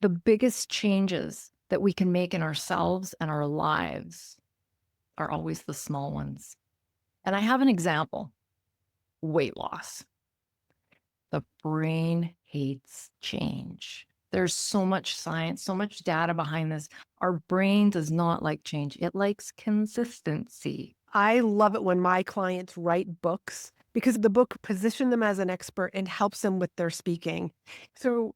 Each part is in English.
the biggest changes that we can make in ourselves and our lives are always the small ones. And I have an example: weight loss. The brain hates change. There's so much science, so much data behind this. Our brain does not like change, it likes consistency. I love it when my clients write books because the book positions them as an expert and helps them with their speaking. So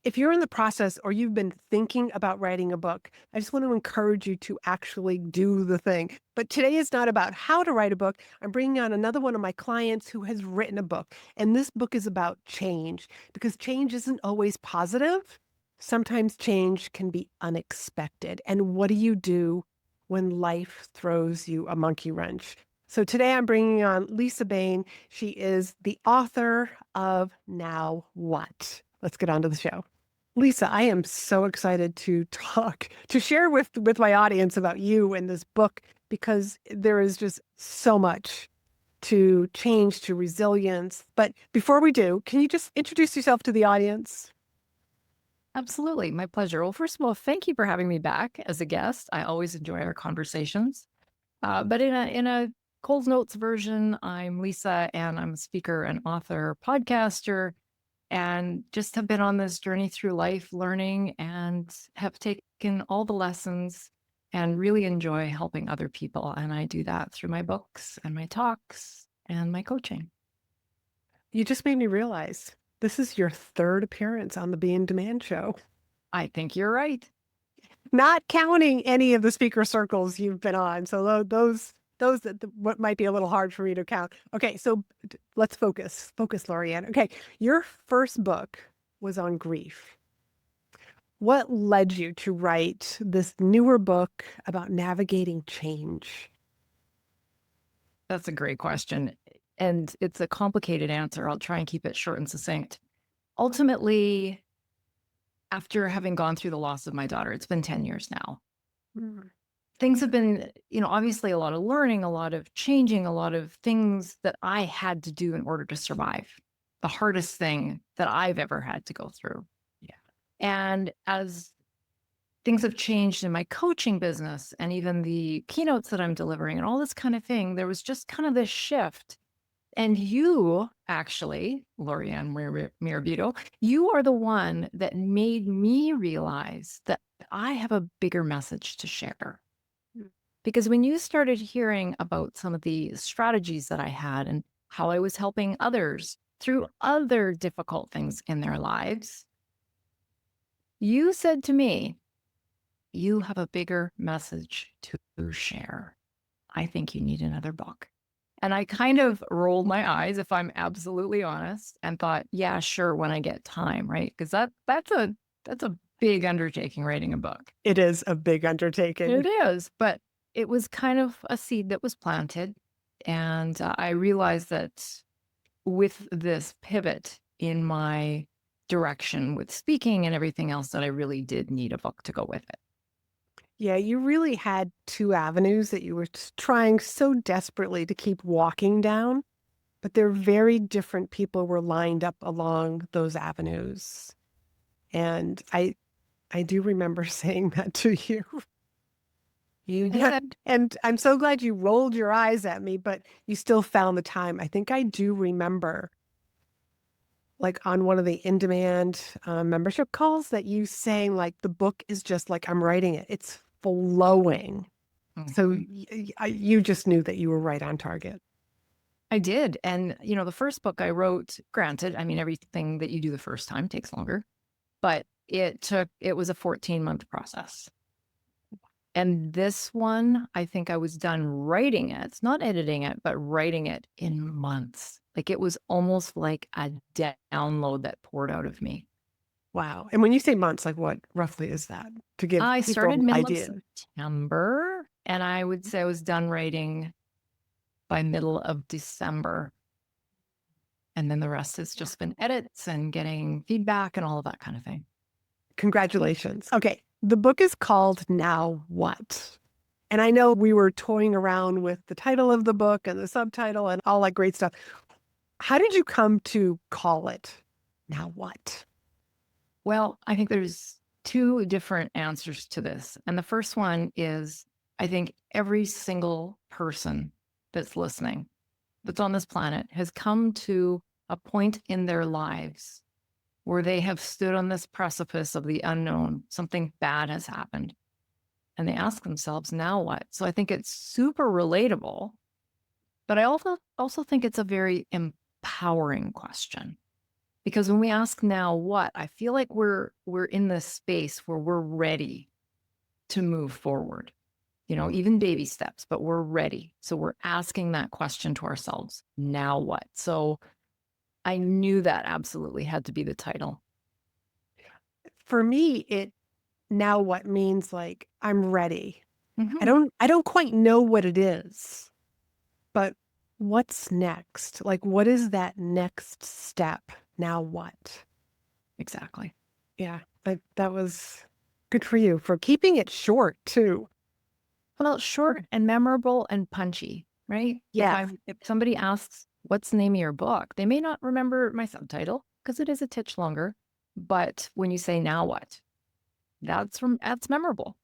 if you're in the process or you've been thinking about writing a book, I just want to encourage you to actually do the thing. But today is not about how to write a book. I'm bringing on another one of my clients who has written a book. And this book is about change because change isn't always positive. Sometimes change can be unexpected. And what do you do when life throws you a monkey wrench? So today I'm bringing on Lisa Boehm. She is the author of Now What? Let's get on to the show. Lisa, I am so excited to share with my audience about you and this book because there is just so much to change, to resilience. But before we do, can you just introduce yourself to the audience? Absolutely. My pleasure. Well, first of all, thank you for having me back as a guest. I always enjoy our conversations. But in a Coles Notes version, I'm Lisa, and I'm a speaker and author, podcaster, and just have been on this journey through life learning and have taken all the lessons and really enjoy helping other people. And I do that through my books and my talks and my coaching. You just made me realize this is your third appearance on the Be in Demand show, I think you're right. not counting any of the speaker circles you've been on. So those that what might be a little hard for me to count. Okay, so let's focus, Laurie-Ann. Okay, your first book was on grief. What led you to write this newer book about navigating change? That's a great question. And it's a complicated answer. I'll try and keep it short and succinct. Ultimately, after having gone through the loss of my daughter, it's been 10 years now. Mm. Things have been, obviously a lot of learning, a lot of changing, a lot of things that I had to do in order to survive. The hardest thing that I've ever had to go through. Yeah. And as things have changed in my coaching business and even the keynotes that I'm delivering and all this kind of thing, there was just kind of this shift. And you actually, Laurie-Ann Murabito, you are the one that made me realize that I have a bigger message to share. Mm. Because when you started hearing about some of the strategies that I had and how I was helping others through other difficult things in their lives, you said to me, you have a bigger message to share. I think you need another book. And I kind of rolled my eyes, if I'm absolutely honest, and thought, yeah, sure, when I get time, right? Because that's a big undertaking, writing a book. It is a big It undertaking. is, but it was kind of a seed that was planted. And I realized that with this pivot in my direction with speaking and everything else, that I really did need a book to go with it. Yeah, you really had two avenues that you were trying so desperately to keep walking down, but they're very different people were lined up along those avenues. And I do remember saying that to you. You did. And I'm so glad you rolled your eyes at me, but you still found the time. I think I do remember, like on one of the in-demand membership calls, that you saying like the book is just like I'm writing it. It's flowing. So Mhm. you just knew that you were right on target. I did. And, the first book I wrote, granted, I mean, everything that you do the first time takes longer, but it was a 14-month process. And this one, I think I was done writing it, not editing it, but writing it in months. Like it was almost like a download that poured out of me. Wow. And when you say months, like what roughly is that to give I people started an middle of idea? September, and I would say I was done writing by middle of December. And then the rest has just been edits and getting feedback and all of that kind of thing. Congratulations. Okay. The book is called Now What? And I know we were toying around with the title of the book and the subtitle and all that great stuff. How did you come to call it Now What? Well, I think there's two different answers to this. And the first one is I think every single person that's listening, that's on this planet, has come to a point in their lives where they have stood on this precipice of the unknown. Something bad has happened. And they ask themselves, now what? So I think it's super relatable, but I also think it's a very empowering question. Because when we ask now what, I feel like we're in this space where we're ready to move forward. Even baby steps, but we're ready. So we're asking that question to ourselves, now what? So I knew that absolutely had to be the title. For me, it now what means like I'm ready. Hmm. I don't quite know what it is, but what's next? Like what is that next step? Now what? Exactly. Yeah, that was good for you for keeping it short too. Well, short and memorable and punchy, right? Yes. If somebody asks, what's the name of your book? They may not remember my subtitle because it is a titch longer. But when you say now what, that's memorable.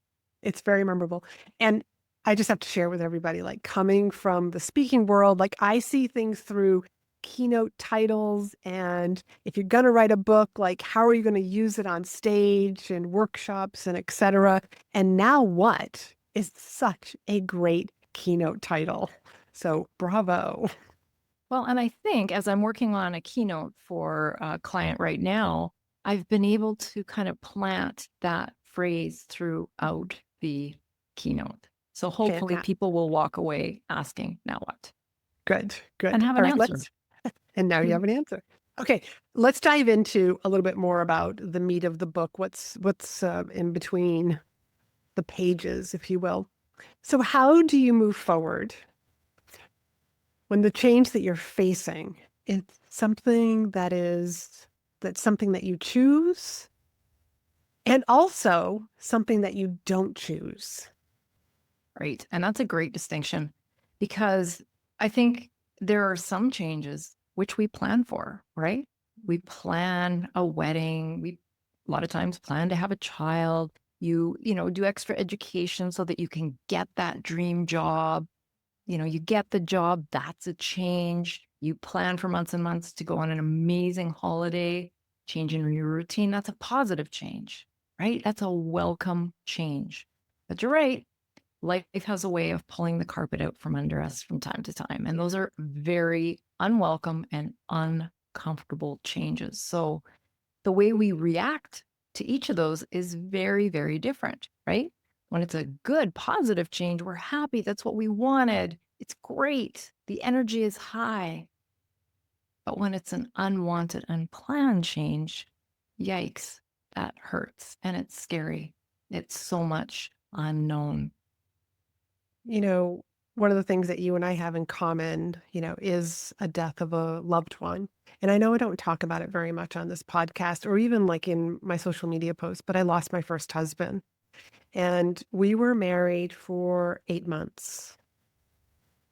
It's very memorable. And I just have to share with everybody, like coming from the speaking world, like I see things through keynote titles. And if you're going to write a book, like how are you going to use it on stage and workshops and et cetera? And now what is such a great keynote title. So bravo. Well, and I think as I'm working on a keynote for a client right now, I've been able to kind of plant that phrase throughout the keynote. So hopefully Fantastic. people will walk away asking, now what? Good, And good. have All an right, answer. and now you Mhm. have an answer. Okay, let's dive into a little bit more about the meat of the book. What's in between the pages, if you will. So how do you move forward when the change that you're facing is something that's something that you choose and also something that you don't choose? Right. And that's a great distinction because I think there are some changes which we plan for, right? We plan a wedding. We a lot of times plan to have a child. You do extra education so that you can get that dream job. You get the job, that's a change. You plan for months and months to go on an amazing holiday, changing your routine. That's a positive change, right? That's a welcome change. But you're right. Life has a way of pulling the carpet out from under us from time to time. And those are very unwelcome and uncomfortable changes. So the way we react to each of those is very, very different, right? When it's a good, positive change, we're happy. That's what we wanted. It's great. The energy is high. But when it's an unwanted, unplanned change, yikes, that hurts and it's scary. It's so much unknown. You know, one of the things that you and I have in common, is a death of a loved one. And I know I don't talk about it very much on this podcast or even like in my social media posts, but I lost my first husband and we were married for 8 months.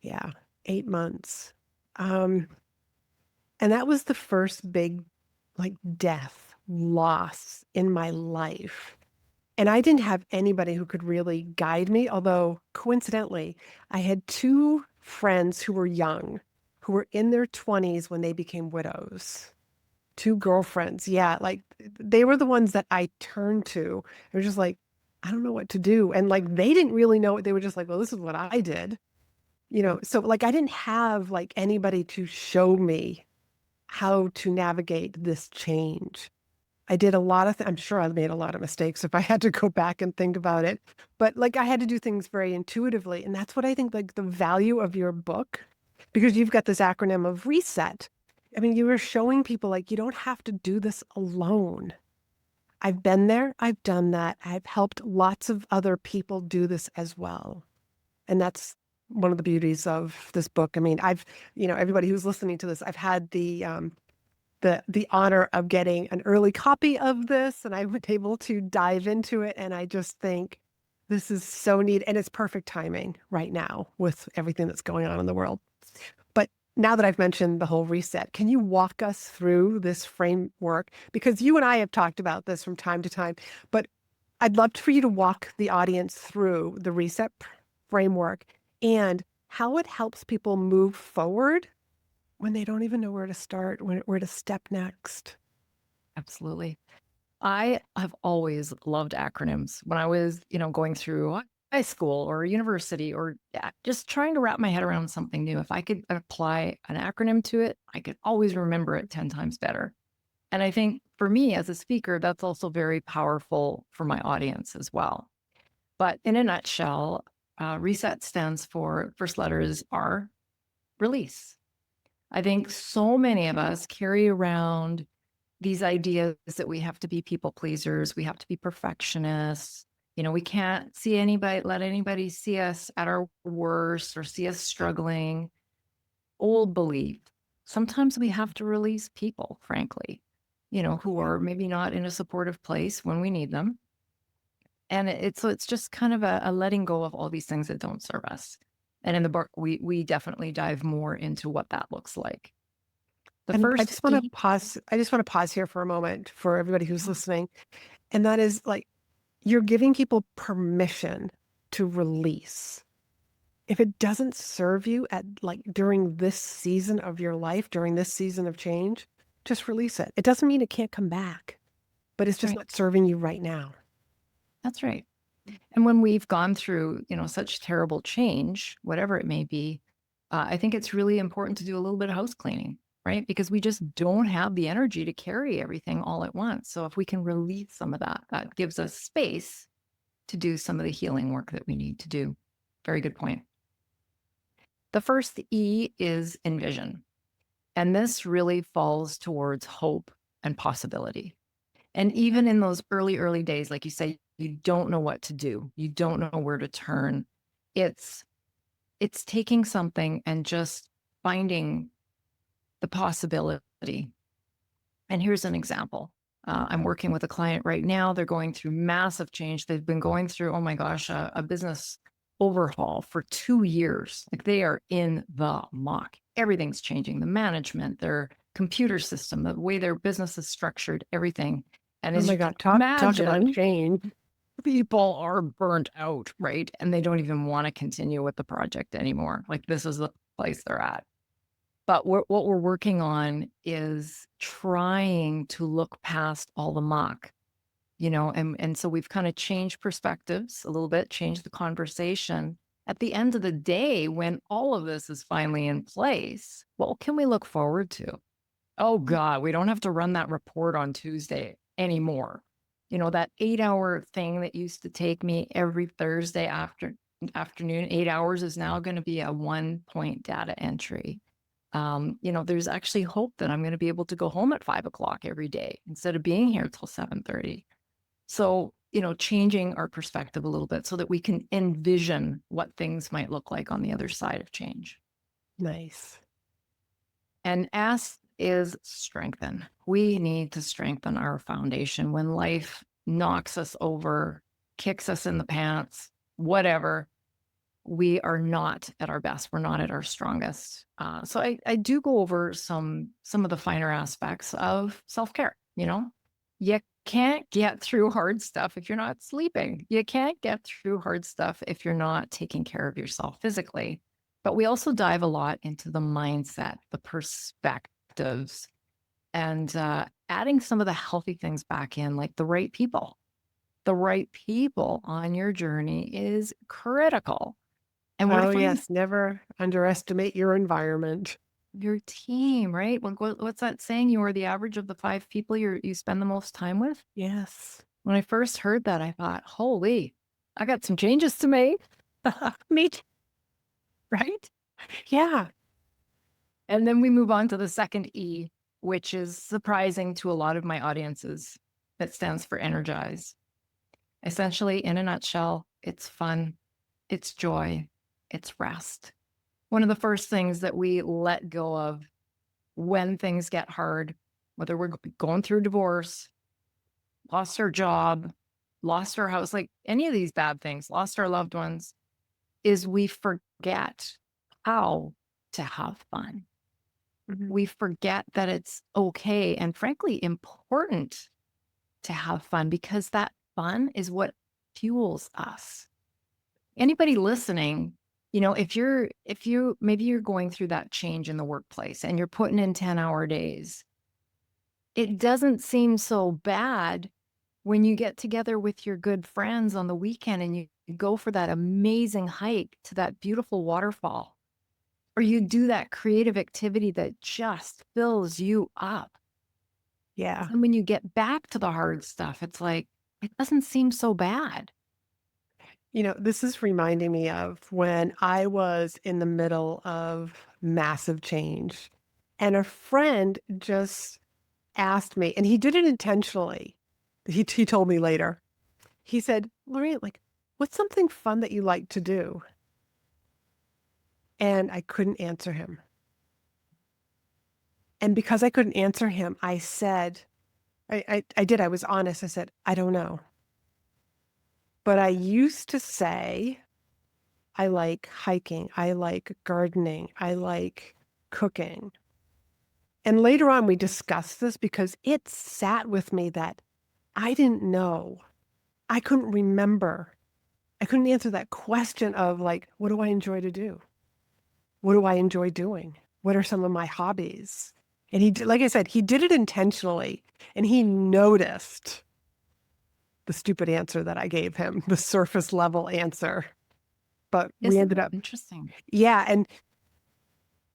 Yeah, 8 months. Um, and that was the first big like death loss in my life. And I didn't have anybody who could really guide me, although coincidentally, I had two friends who were young, who were in their 20s when they became widows. Two girlfriends. Yeah, like they were the ones that I turned to. They were just like, I don't know what to do. And like they didn't really know it. They were just like, well, this is what I did. So like I didn't have like anybody to show me how to navigate this change. I did a lot of I'm sure I made a lot of mistakes if I had to go back and think about it. But like I had to do things very intuitively. And that's what I think like the value of your book, because you've got this acronym of reset. I mean, you were showing people like you don't have to do this alone. I've been there, I've done that. I've helped lots of other people do this as well. And that's one of the beauties of this book. I mean, everybody who's listening to this, I've had the honor of getting an early copy of this, and I was able to dive into it. And I just think this is so neat, and it's perfect timing right now with everything that's going on in the world. But now that I've mentioned the whole reset, can you walk us through this framework? Because you and I have talked about this from time to time, but I'd love for you to walk the audience through the reset framework and how it helps people move forward when they don't even know where to start, where to step next. Absolutely. I have always loved acronyms. When I was, going through high school or university or just trying to wrap my head around something new, if I could apply an acronym to it, I could always remember it 10 times better. And I think for me as a speaker, that's also very powerful for my audience as well. But in a nutshell, reset stands for first letters are release. I think so many of us carry around these ideas that we have to be people pleasers, we have to be perfectionists. We can't let anybody see us at our worst or see us struggling. Old belief. Sometimes we have to release people, frankly, who are maybe not in a supportive place when we need them. And it's just kind of a letting go of all these things that don't serve us. And in the book, we definitely dive more into what that looks like. The And first E. I just want to pause here for a moment for everybody who's listening. And that is like, you're giving people permission to release. If it doesn't serve you at like during this season of your life, during this season of change, just release it. It doesn't mean it can't come back, but it's That's just right. not serving you right now. That's right. And when we've gone through, such terrible change, whatever it may be, I think it's really important to do a little bit of house cleaning, right? Because we just don't have the energy to carry everything all at once. So if we can release some of that, that gives us space to do some of the healing work that we need to do. Very good point. The first E is envision. And this really falls towards hope and possibility. And even in those early days, like you say, you don't know what to do. You don't know where to turn. It's it's taking something and just finding the possibility. And here's an example. I'm working with a client right now. They're going through massive change. They've been going through, oh my gosh, a business overhaul for 2 years. Like they are in the muck. Everything's changing. The management, their computer system, the way their business is structured, everything. And Oh as my you can God, talk about imagine, change. people are burnt out, right? And they don't even want to continue with the project anymore. Like this is the place they're at. But what we're working on is trying to look past all the muck, and so we've kind of changed perspectives a little bit, changed the conversation. At the end of the day, when all of this is finally in place, what can we look forward to? Oh God, we don't have to run that report on Tuesday anymore. That 8-hour thing that used to take me every Thursday afternoon, 8 hours is now going to be a 1 point data entry. There's actually hope that I'm going to be able to go home at 5 o'clock every day instead of being here till 7:30. So, changing our perspective a little bit so that we can envision what things might look like on the other side of change. Nice. And S is strengthen. We need to strengthen our foundation when life knocks us over, kicks us in the pants, whatever. We are not at our best. We're not at our strongest. So I do go over some of the finer aspects of self-care. You can't get through hard stuff if you're not sleeping. You can't get through hard stuff if you're not taking care of yourself physically. But we also dive a lot into the mindset, the perspectives, and adding some of the healthy things back in, like the right people. The right people on your journey is critical. And where to Oh, find yes. Never underestimate your environment. your team, right? What's that saying? You are the average of the 5 people you spend the most time with. Yes. When I first heard that, I thought, holy, I got some changes to make, Me too. right? Yeah. And then we move on to the second E, which is surprising to a lot of my audiences. That stands for energize. Essentially, in a nutshell, it's fun, it's joy, it's rest. One of the first things that we let go of when things get hard, whether we're going through divorce, lost our job, lost our house, like any of these bad things, lost our loved ones, is we forget how to have fun. Mhm. We forget that it's okay and frankly important to have fun because that fun is what fuels us. Anybody listening, if you maybe you're going through that change in the workplace and you're putting in 10-hour days, it doesn't seem so bad when you get together with your good friends on the weekend and you go for that amazing hike to that beautiful waterfall, or you do that creative activity that just fills you up. Yeah. And when you get back to the hard stuff, it's like, it doesn't seem so bad. This is reminding me of when I was in the middle of massive change, and a friend just asked me, and he did it intentionally. He told me later. He said, "Laurie, like, what's something fun that you like to do?" And I couldn't answer him. And because I couldn't answer him, I said, I did. I was honest. I said, "I don't know." But I used to say, I like hiking. I like gardening. I like cooking. And later on, we discussed this because it sat with me that I didn't know. I couldn't remember. I couldn't answer that question of like, what do I enjoy to do? What do I enjoy doing? What are some of my hobbies? And like I said, he did it intentionally, and he noticed the stupid answer that I gave him, the surface level answer. But we Isn't ended that up, interesting? yeah.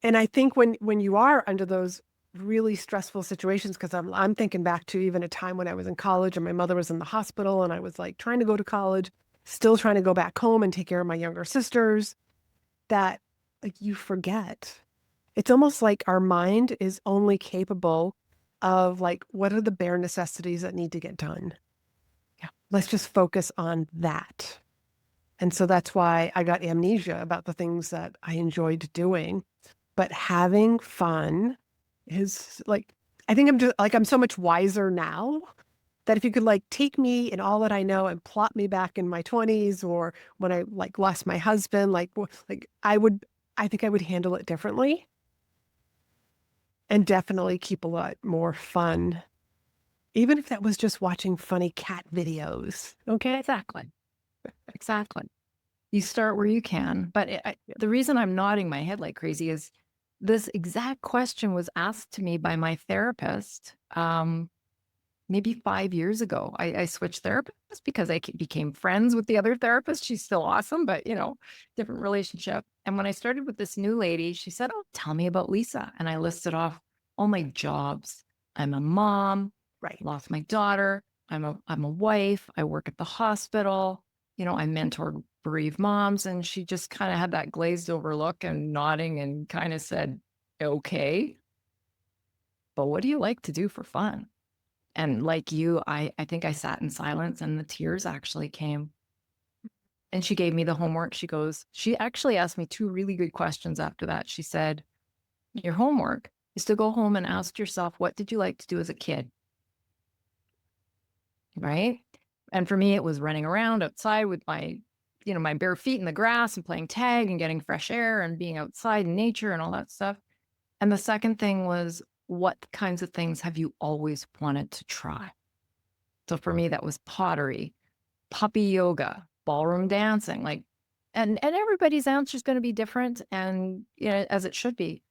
And I think when you are under those really stressful situations, because I'm thinking back to even a time when I was in college and my mother was in the hospital and I was like trying to go to college, still trying to go back home and take care of my younger sisters, that like you forget. It's almost like our mind is only capable of like, what are the bare necessities that need to get done? Yeah. Let's just focus on that. And so that's why I got amnesia about the things that I enjoyed doing. But having fun is like, I think I'm so much wiser now that if you could like take me and all that I know and plot me back in my 20s or when I like lost my husband, like I think I would handle it differently and definitely keep a lot more fun, even if that was just watching funny cat videos. Okay. Exactly. Exactly. You start where you can. But the reason I'm nodding my head like crazy is this exact question was asked to me by my therapist. Maybe 5 years ago. I switched therapists because I became friends with the other therapist. She's still awesome, but, different relationship. And when I started with this new lady, she said, "Oh, tell me about Lisa." And I listed off all my jobs. I'm a mom, Right. lost my daughter. I'm a wife. I work at the hospital. I mentor bereaved moms. And she just kind of had that glazed over look and nodding and kind of said, "Okay, but what do you like to do for fun?" And like you, I think I sat in silence and the tears actually came. And she gave me the homework. She actually asked me 2 really good questions after that. She said, "Your homework is to go home and ask yourself, what did you like to do as a kid?" Right? And for me, it was running around outside with my bare feet in the grass and playing tag and getting fresh air and being outside in nature and all that stuff. And the second thing was, what kinds of things have you always wanted to try? So for me, that was pottery, puppy yoga, ballroom dancing, like, and everybody's answer is going to be different, and as it should be.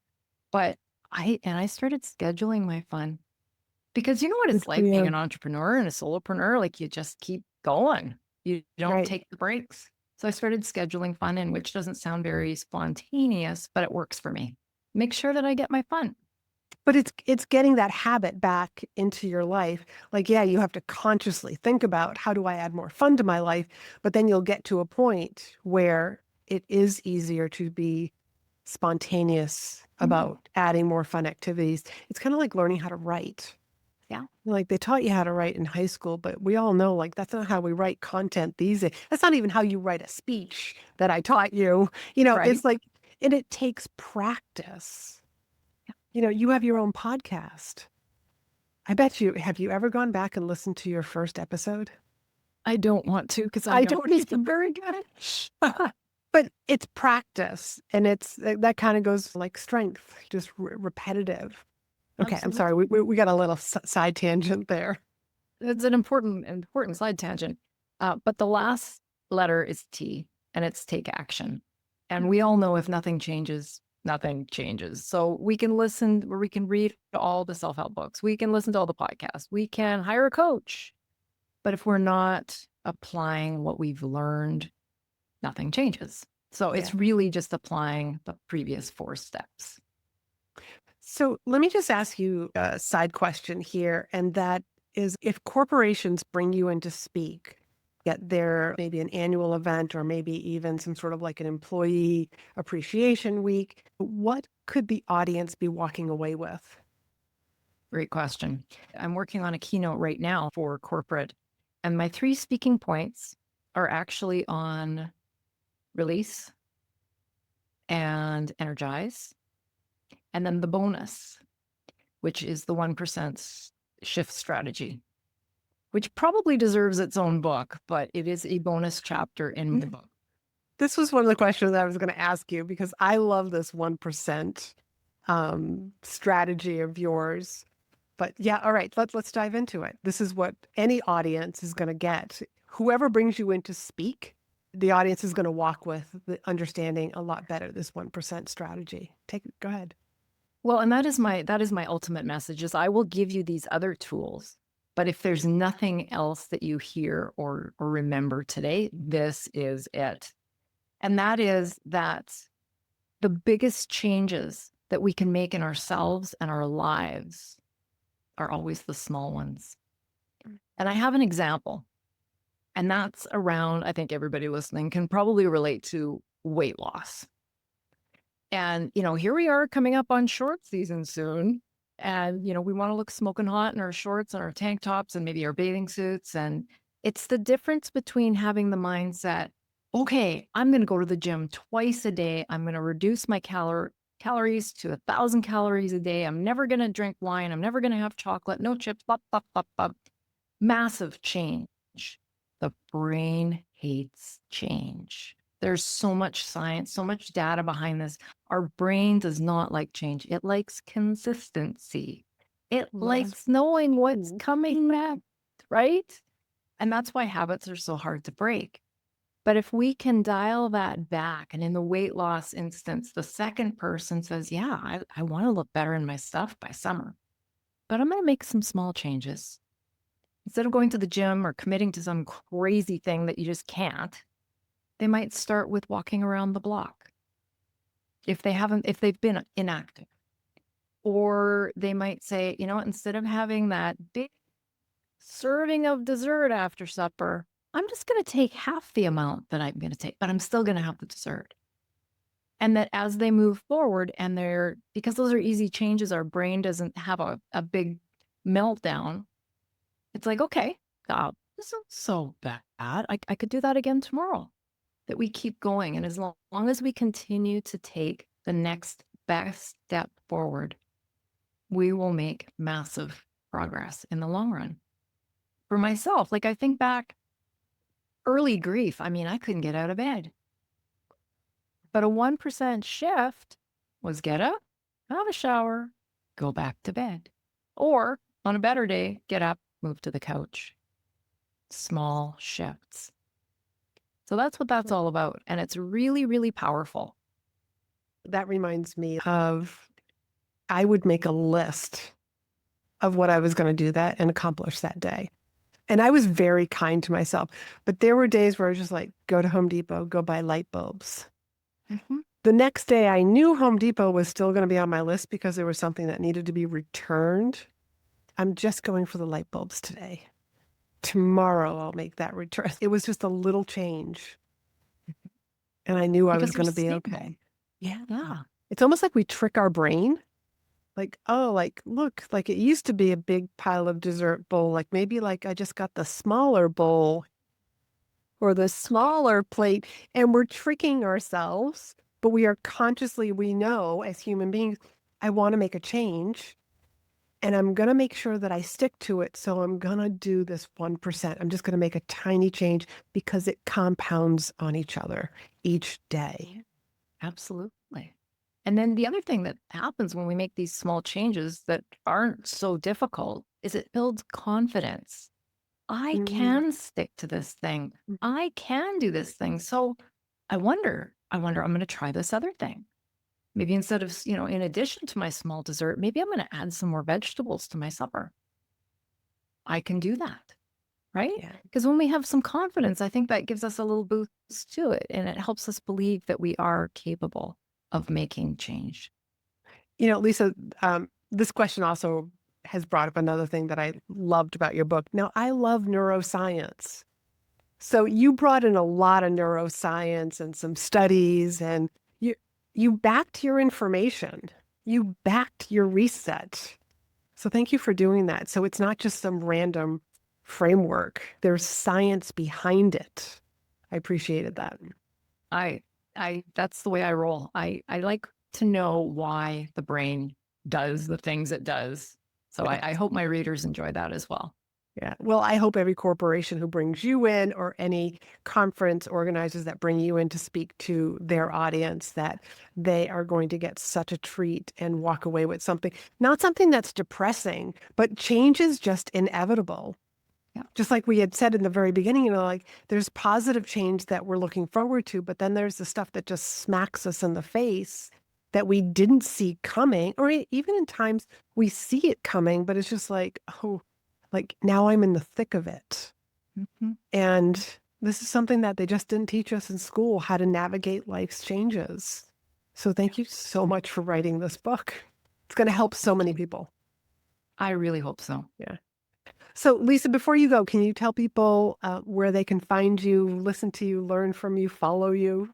But I started scheduling my fun because you know what Good it's for like being an you. entrepreneur and a solopreneur. Like you just keep going. You don't Right. take the breaks. So I started scheduling fun in, which doesn't sound very spontaneous, but it works for me. Make sure that I get my fun. But it's getting that habit back into your life. Like, yeah, you have to consciously think about how do I add more fun to my life, but then you'll get to a point where it is easier to be spontaneous Mhm. about adding more fun activities. It's kind of like learning how to write. Yeah, Like they taught you how to write in high school, but we all know like that's not how we write content these days. That's not even how you write a speech that I taught you. right. It's like, and it takes practice. You have your own podcast. Have you ever gone back and listened to your first episode? I don't want to because I I know don't I'm either. very good. But it's practice and that kind of goes like strength, just repetitive. Okay, I'm sorry. Absolutely. We got a little side tangent there. It's an important side tangent. But the last letter is T, and it's take action. And we all know if nothing changes, nothing changes. So we can listen or we can read all the self-help books. We can listen to all the podcasts. We can hire a coach. But if we're not applying what we've learned, nothing changes. So Yeah. it's really just applying the previous 4 steps. So let me just ask you a side question here. And that is, if corporations bring you in to speak at their maybe an annual event or maybe even some sort of like an employee appreciation week, what could the audience be walking away with? Great question. I'm working on a keynote right now for corporate, and my 3 speaking points are actually on release and energize, and then the bonus, which is the 1% shift strategy, which probably deserves its own book, but it is a bonus chapter in the book. This was one of the questions I was going to ask you because I love this 1% strategy of yours. But yeah, all right, let's dive into it. This is what any audience is going to get. Whoever brings you in to speak, the audience is going to walk with the understanding a lot better this 1% strategy. Go ahead. Well, and that is my ultimate message is I will give you these other tools, but if there's nothing else that you hear or remember today, this is it. And that is that the biggest changes that we can make in ourselves and our lives are always the small ones. And I have an example, and that's around, I think everybody listening can probably relate to weight loss. And, here we are coming up on short season soon. And, we want to look smoking hot in our shorts and our tank tops and maybe our bathing suits. And it's the difference between having the mindset, okay, I'm going to go to the gym twice a day. I'm going to reduce my calories to 1,000 calories a day. I'm never going to drink wine. I'm never going to have chocolate, no chips, blah, blah, blah, blah. Massive change. The brain hates change. There's so much science, so much data behind this. Our brain does not like change. It likes consistency. It likes knowing what's coming next, right? And that's why habits are so hard to break. But if we can dial that back, and in the weight loss instance, the second person says, yeah, I want to look better in my stuff by summer, but I'm going to make some small changes. Instead of going to the gym or committing to some crazy thing that you just can't, they might start with walking around the block if they've been inactive. Or they might say, you know what, instead of having that big serving of dessert after supper, I'm just going to take half the amount that I'm going to take, but I'm still going to have the dessert. And that as they move forward and because those are easy changes, our brain doesn't have a big meltdown. It's like, okay, this isn't so bad. I could do that again tomorrow. That we keep going. And as long as we continue to take the next best step forward, we will make massive progress in the long run. For myself, like I think back, early grief, I mean, I couldn't get out of bed. But a 1% shift was get up, have a shower, go back to bed. Or on a better day, get up, move to the couch. Small shifts. So that's what that's all about. And it's really, really powerful. That reminds me of, I would make a list of what I was going to do that and accomplish that day. And I was very kind to myself. But there were days where I was just like, go to Home Depot, go buy light bulbs. Mm-hmm. The next day, I knew Home Depot was still going to be on my list because there was something that needed to be returned. I'm just going for the light bulbs today. Tomorrow, I'll make that return. It was just a little change. And I knew I was Because going to be they're okay. stable. Yeah. It's almost like we trick our brain. Like, oh, like, look, like it used to be a big pile of dessert bowl. Like maybe like I just got the smaller bowl or the smaller plate. And we're tricking ourselves, but we know as human beings, I want to make a change. And I'm going to make sure that I stick to it. So I'm going to do this 1%. I'm just going to make a tiny change because it compounds on each other each day. Absolutely. And then the other thing that happens when we make these small changes that aren't so difficult is it builds confidence. I Mm, can stick to this thing. mm, I can do this thing. So I wonder, I'm going to try this other thing. Maybe instead of, in addition to my small dessert, maybe I'm going to add some more vegetables to my supper. I can do that. Right? yeah. Because when we have some confidence, I think that gives us a little boost to it, and it helps us believe that we are capable of making change. Lisa, this question also has brought up another thing that I loved about your book. Now, I love neuroscience. So you brought in a lot of neuroscience and some studies, and you backed your information. You backed your research. So thank you for doing that. So it's not just some random framework. There's science behind it. I appreciated that. I that's the way I roll. I like to know why the brain does the things it does. So I hope my readers enjoy that as well. Yeah. Well, I hope every corporation who brings you in or any conference organizers that bring you in to speak to their audience that they are going to get such a treat and walk away with something, not something that's depressing, but change is just inevitable. Yeah. Just like we had said in the very beginning, like there's positive change that we're looking forward to, but then there's the stuff that just smacks us in the face that we didn't see coming, or even in times we see it coming, but it's just like, oh, like now I'm in the thick of it. Mhm. And this is something that they just didn't teach us in school, how to navigate life's changes. So thank you so much for writing this book. It's going to help so many people. I really hope so. Yeah. So, Lisa, before you go, can you tell people where they can find you, listen to you, learn from you, follow you?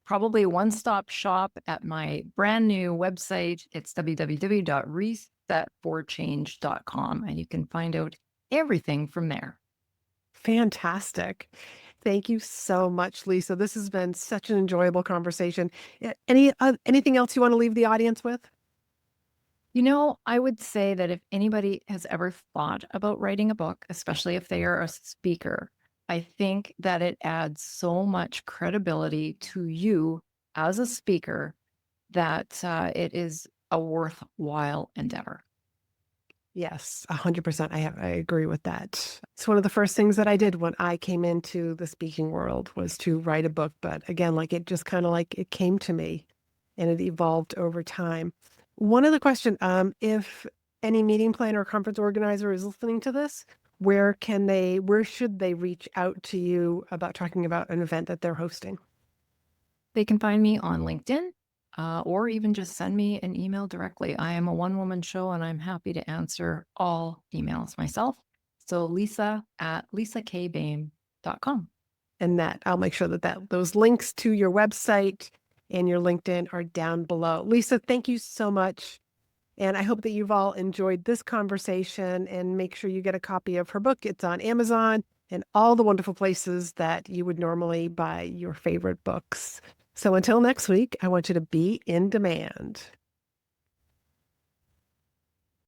Probably a one-stop shop at my brand new website. It's www.resetforchange.com, and you can find out everything from there. Fantastic. Thank you so much, Lisa. This has been such an enjoyable conversation. Anything else you want to leave the audience with? I would say that if anybody has ever thought about writing a book, especially if they are a speaker, I think that it adds so much credibility to you as a speaker that it is a worthwhile endeavor. Yes, 100%. I agree with that. It's one of the first things that I did when I came into the speaking world was to write a book. But again, like it just kind of like it came to me and it evolved over time. One other question, if any meeting planner or conference organizer is listening to this, where should they reach out to you about talking about an event that they're hosting? They can find me on LinkedIn or even just send me an email directly. I am a one woman show and I'm happy to answer all emails myself. So Lisa at lisakboehm.com. And that I'll make sure that those links to your website and your LinkedIn are down below. Lisa, thank you so much. And I hope that you've all enjoyed this conversation and make sure you get a copy of her book. It's on Amazon and all the wonderful places that you would normally buy your favorite books. So until next week, I want you to be in demand.